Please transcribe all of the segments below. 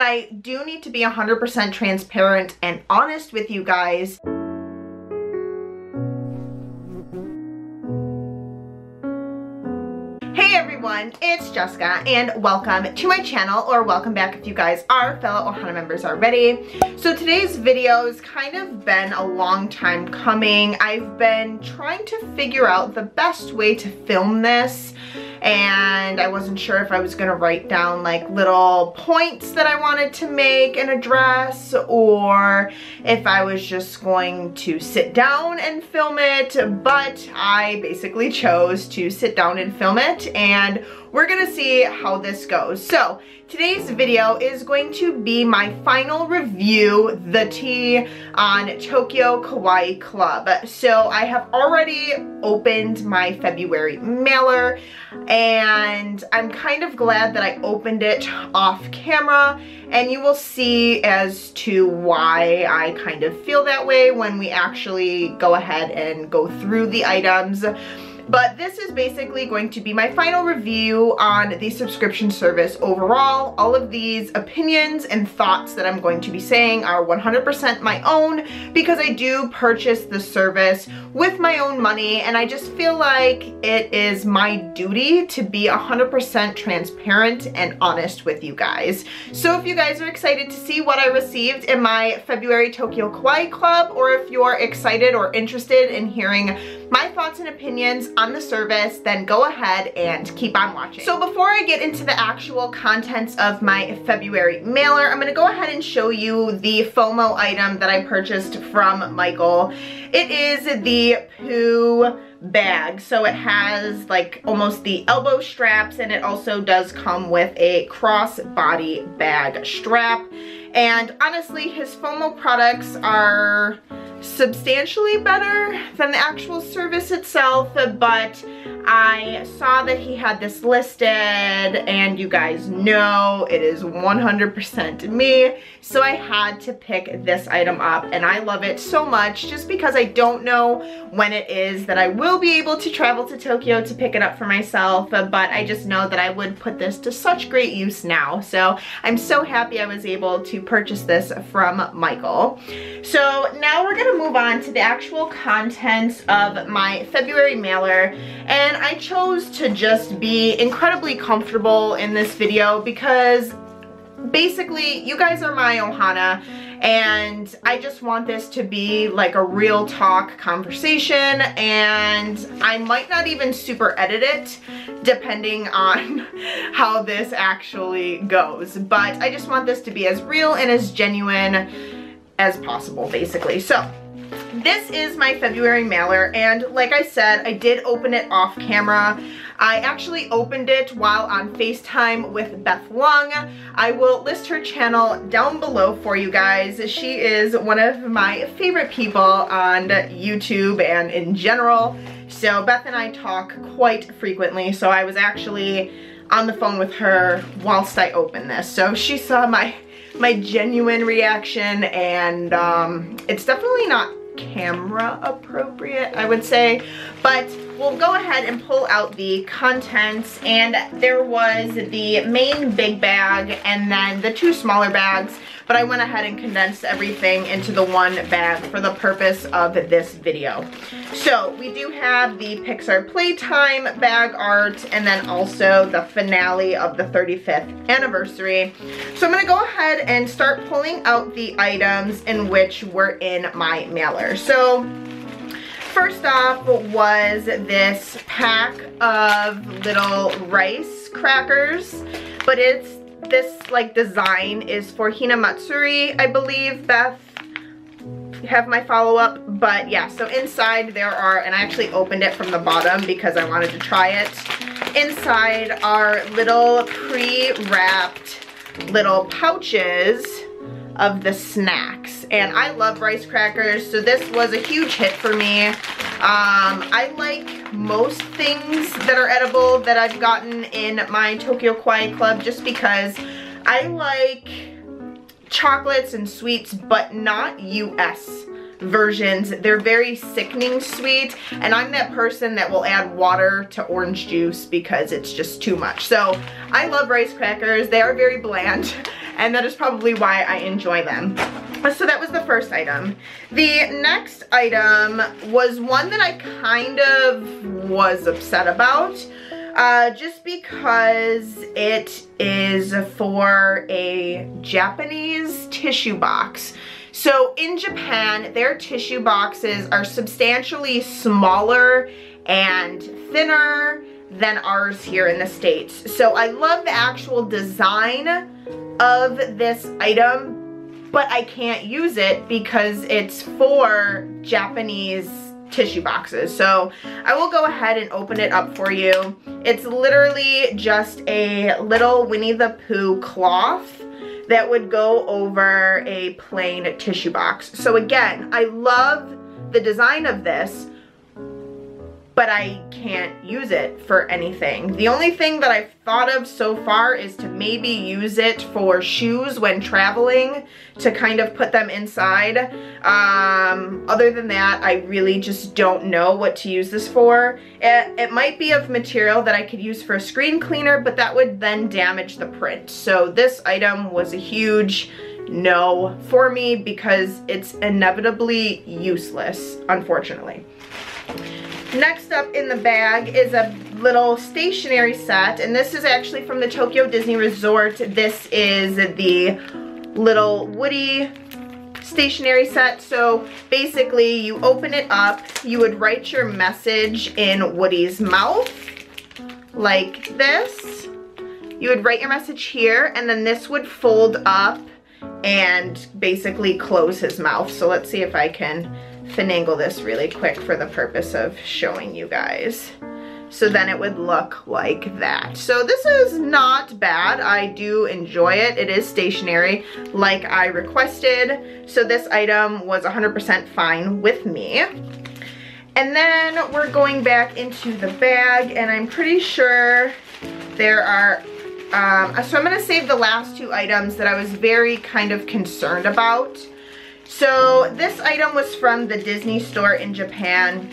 I do need to be 100% transparent and honest with you guys. Hey everyone, it's Jessica and welcome to my channel, or welcome back if you guys are fellow OHANA members already. So today's video has kind of been a long time coming. I've been trying to figure out the best way to film this, and I wasn't sure if I was gonna write down like little points that I wanted to make and address, or if I was just going to sit down and film it, but I basically chose to sit down and film it, and we're gonna see how this goes. So today's video is going to be my final review, the tea on Tokyo Kawaii Club. So I have already opened my February mailer, and I'm kind of glad that I opened it off camera, and you will see as to why I kind of feel that way when we actually go ahead and go through the items. But this is basically going to be my final review on the subscription service overall. All of these opinions and thoughts that I'm going to be saying are 100% my own, because I do purchase the service with my own money, and I just feel like it is my duty to be 100% transparent and honest with you guys. So if you guys are excited to see what I received in my February Tokyo Kawaii Club, or if you're excited or interested in hearing my thoughts and opinions on the service, then go ahead and keep on watching. So before I get into the actual contents of my February mailer, I'm gonna go ahead and show you the FOMO item that I purchased from Michael. It is the Pooh bag. So it has like almost the elbow straps, and it also does come with a cross-body bag strap. And honestly, his FOMO products are substantially better than the actual service itself, but I saw that he had this listed, and you guys know it is 100% me, so I had to pick this item up, and I love it so much just because I don't know when it is that I will be able to travel to Tokyo to pick it up for myself, but I just know that I would put this to such great use now. So I'm so happy I was able to purchase this from Michael. So now we're gonna move on to the actual contents of my February mailer, and I chose to just be incredibly comfortable in this video because basically you guys are my OHANA, and I just want this to be like a real talk conversation, and I might not even super edit it depending on how this actually goes, but I just want this to be as real and as genuine as possible, basically. So this is my February mailer, and like I said, I did open it off camera. I actually opened it while on FaceTime with Beth Leung. I will list her channel down below for you guys. She is one of my favorite people on YouTube and in general. So Beth and I talk quite frequently, so I was actually on the phone with her whilst I opened this. So she saw my genuine reaction, and it's definitely not camera appropriate, I would say, but we'll go ahead and pull out the contents. And there was the main big bag and then the two smaller bags, but I went ahead and condensed everything into the one bag for the purpose of this video. So we do have the Pixar Playtime bag art, and then also the finale of the 35th anniversary. So I'm gonna go ahead and start pulling out the items in which were in my mailer. So first off was this pack of little rice crackers, but this like design is for Hinamatsuri, I believe. Beth, you have my follow-up, but yeah, so inside there are, and I actually opened it from the bottom because I wanted to try it. Inside are little pre-wrapped little pouches of the snacks, and I love rice crackers, so this was a huge hit for me. I like most things that are edible that I've gotten in my Tokyo Kawaii Club, just because I like chocolates and sweets, but not US versions. They're very sickening sweet, and I'm that person that will add water to orange juice because it's just too much. So I love rice crackers. They are very bland, and that is probably why I enjoy them. So that was the first item. The next item was one that I kind of was upset about, just because it is for a Japanese tissue box. So in Japan, their tissue boxes are substantially smaller and thinner than ours here in the States. So I love the actual design of this item, but I can't use it because it's for Japanese tissue boxes. So I will go ahead and open it up for you. It's literally just a little Winnie the Pooh cloth that would go over a plain tissue box. So again, I love the design of this, but I can't use it for anything. The only thing that I've thought of so far is to maybe use it for shoes when traveling, to kind of put them inside. Other than that, I really just don't know what to use this for. It might be of material that I could use for a screen cleaner, but that would then damage the print. So this item was a huge no for me because it's inevitably useless, unfortunately. Next up in the bag is a little stationery set, and this is actually from the Tokyo Disney Resort. This is the little Woody stationery set. So basically you open it up, you would write your message in Woody's mouth like this. You would write your message here, and then this would fold up and basically close his mouth. So let's see if I can finagle this really quick for the purpose of showing you guys. So then it would look like that. So this is not bad. I do enjoy it. It is stationary like I requested. So this item was 100% fine with me. And then we're going back into the bag, and I'm pretty sure there are, so I'm gonna save the last two items that I was very kind of concerned about. So this item was from the Disney store in Japan,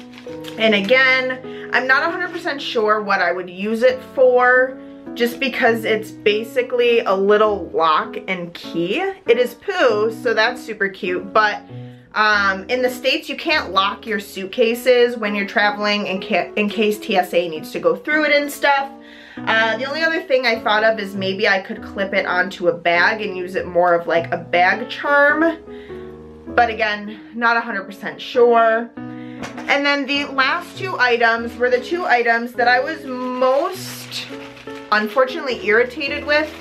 and again, I'm not 100% sure what I would use it for, just because it's basically a little lock and key. It is Pooh, so that's super cute, but in the States you can't lock your suitcases when you're traveling in case TSA needs to go through it and stuff. The only other thing I thought of is maybe I could clip it onto a bag and use it more of like a bag charm. But again, not 100% sure. And then the last two items were the two items that I was most unfortunately irritated with,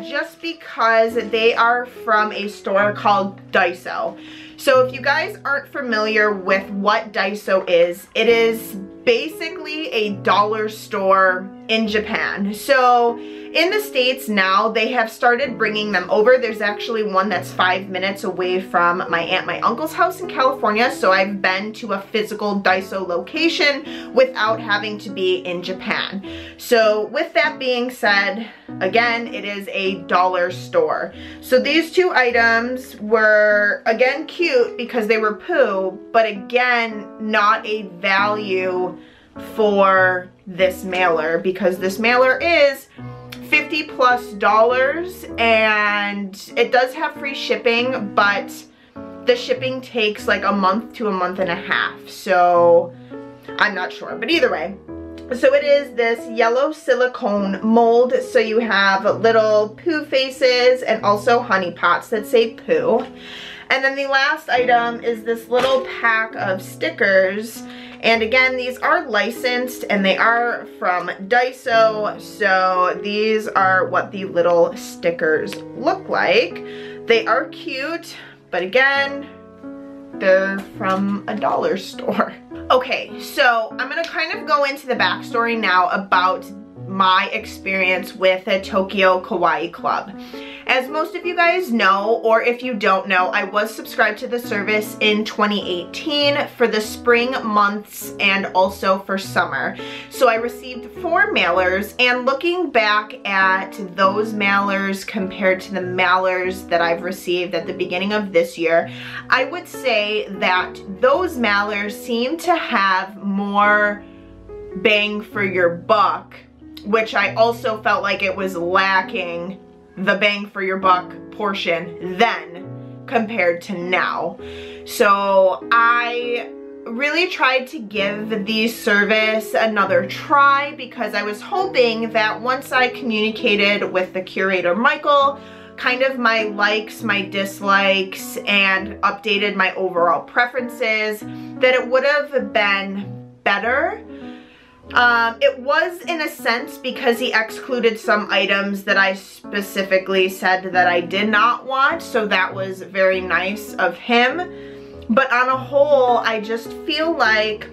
just because they are from a store called Daiso. So if you guys aren't familiar with what Daiso is, it is basically a dollar store in Japan. So in the States now, they have started bringing them over. There's actually one that's 5 minutes away from my aunt, my uncle's house in California. So I've been to a physical Daiso location without having to be in Japan. So with that being said, again, it is a dollar store. So these two items were, again, cute because they were Pooh, but again, not a value for this mailer, because this mailer is $50+ and it does have free shipping, but the shipping takes like a month to a month and a half, so I'm not sure. But either way, so it is this yellow silicone mold, so you have little Pooh faces and also honey pots that say Pooh. And then the last item is this little pack of stickers. And again, these are licensed and they are from Daiso. So these are what the little stickers look like. They are cute, but again, they're from a dollar store. Okay, so I'm gonna kind of go into the backstory now about my experience with a Tokyo Kawaii Club. As most of you guys know, or if you don't know, I was subscribed to the service in 2018 for the spring months and also for summer. So I received 4 mailers, and looking back at those mailers compared to the mailers that I've received at the beginning of this year, I would say that those mailers seem to have more bang for your buck, which I also felt like it was lacking the bang for your buck portion then compared to now. So I really tried to give the service another try because I was hoping that once I communicated with the curator Michael, kind of my likes, my dislikes, and updated my overall preferences, that it would have been better. It was in a sense because he excluded some items that I specifically said that I did not want, so that was very nice of him. But on a whole, I just feel like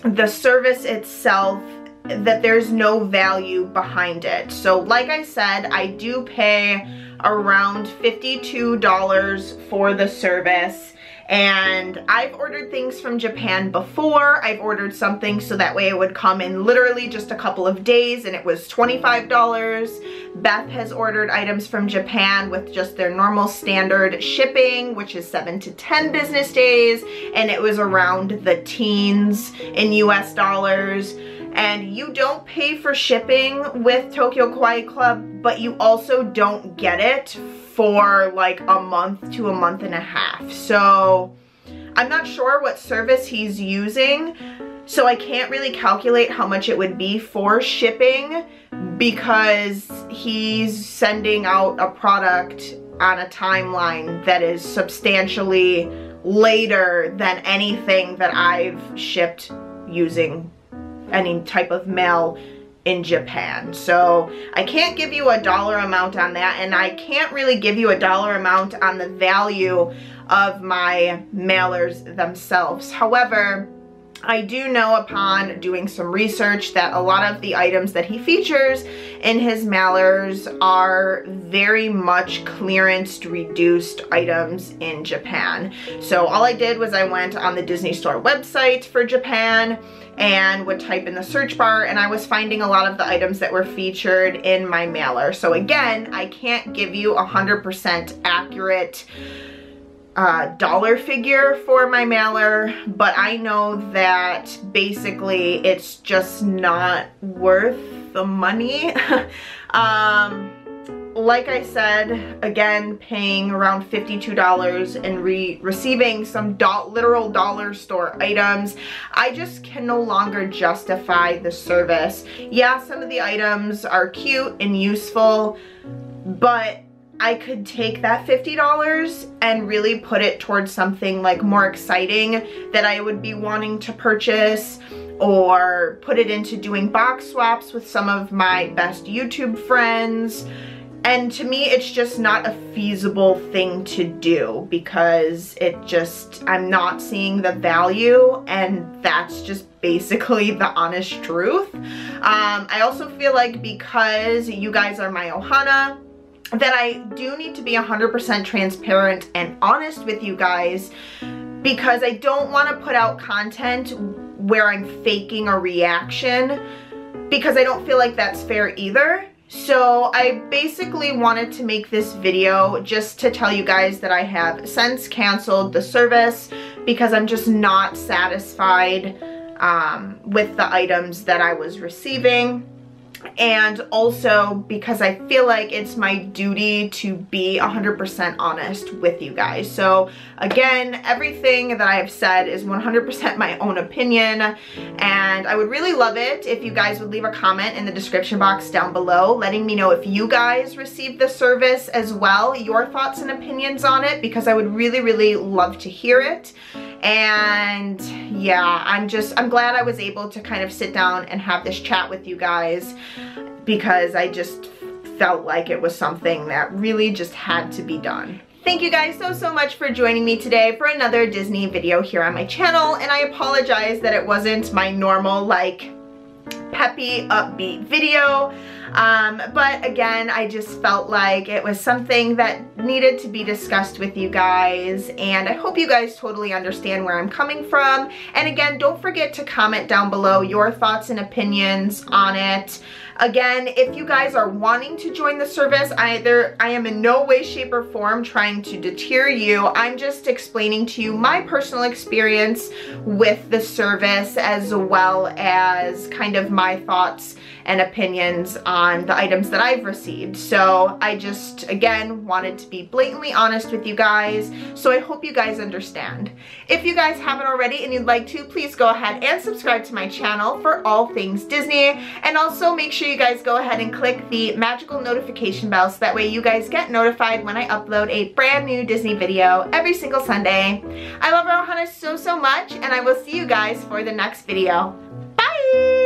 the service itself, that there's no value behind it. So like I said, I do pay around $52 for the service. And I've ordered things from Japan before. I've ordered something so that way it would come in literally just a couple of days and it was $25. Beth has ordered items from Japan with just their normal standard shipping, which is 7 to 10 business days, and it was around the teens in US dollars. And you don't pay for shipping with Tokyo Kawaii Club, but you also don't get it for like a month to a month and a half. So I'm not sure what service he's using, so I can't really calculate how much it would be for shipping because he's sending out a product on a timeline that is substantially later than anything that I've shipped using any type of mail in Japan. So I can't give you a dollar amount on that, and I can't really give you a dollar amount on the value of my mailers themselves. However, I do know upon doing some research that a lot of the items that he features in his mailers are very much clearance reduced items in Japan. So all I did was I went on the Disney Store website for Japan and would type in the search bar, and I was finding a lot of the items that were featured in my mailer. So again, I can't give you 100% accurate dollar figure for my mailer, but I know that basically it's just not worth the money. Like I said, again, paying around $52 and receiving some literal dollar store items, I just can no longer justify the service. Yeah, some of the items are cute and useful, but I could take that $50 and really put it towards something like more exciting that I would be wanting to purchase, or put it into doing box swaps with some of my best YouTube friends. And to me, it's just not a feasible thing to do because I'm not seeing the value, and that's just basically the honest truth. I also feel like because you guys are my OHANA, that I do need to be 100% transparent and honest with you guys, because I don't want to put out content where I'm faking a reaction, because I don't feel like that's fair either. So I basically wanted to make this video just to tell you guys that I have since canceled the service because I'm just not satisfied with the items that I was receiving. And also because I feel like it's my duty to be 100% honest with you guys. So again, everything that I have said is 100% my own opinion, and I would really love it if you guys would leave a comment in the description box down below letting me know if you guys received the service as well, your thoughts and opinions on it, because I would really, really love to hear it. And yeah, I'm glad I was able to kind of sit down and have this chat with you guys, because I just felt like it was something that really just had to be done. Thank you guys so much for joining me today for another Disney video here on my channel, and I apologize that it wasn't my normal like peppy upbeat video. But again, I just felt like it was something that needed to be discussed with you guys, and I hope you guys totally understand where I'm coming from. And again, don't forget to comment down below your thoughts and opinions on it. Again, if you guys are wanting to join the service, I am in no way, shape, or form trying to deter you. I'm just explaining to you my personal experience with the service, as well as kind of my thoughts and opinions on the items that I've received. So I just, again, wanted to be blatantly honest with you guys, so I hope you guys understand. If you guys haven't already and you'd like to, please go ahead and subscribe to my channel for all things Disney, and also make sure you guys go ahead and click the magical notification bell so that way you guys get notified when I upload a brand new Disney video every single Sunday. I love our OHANA so much, and I will see you guys for the next video. Bye!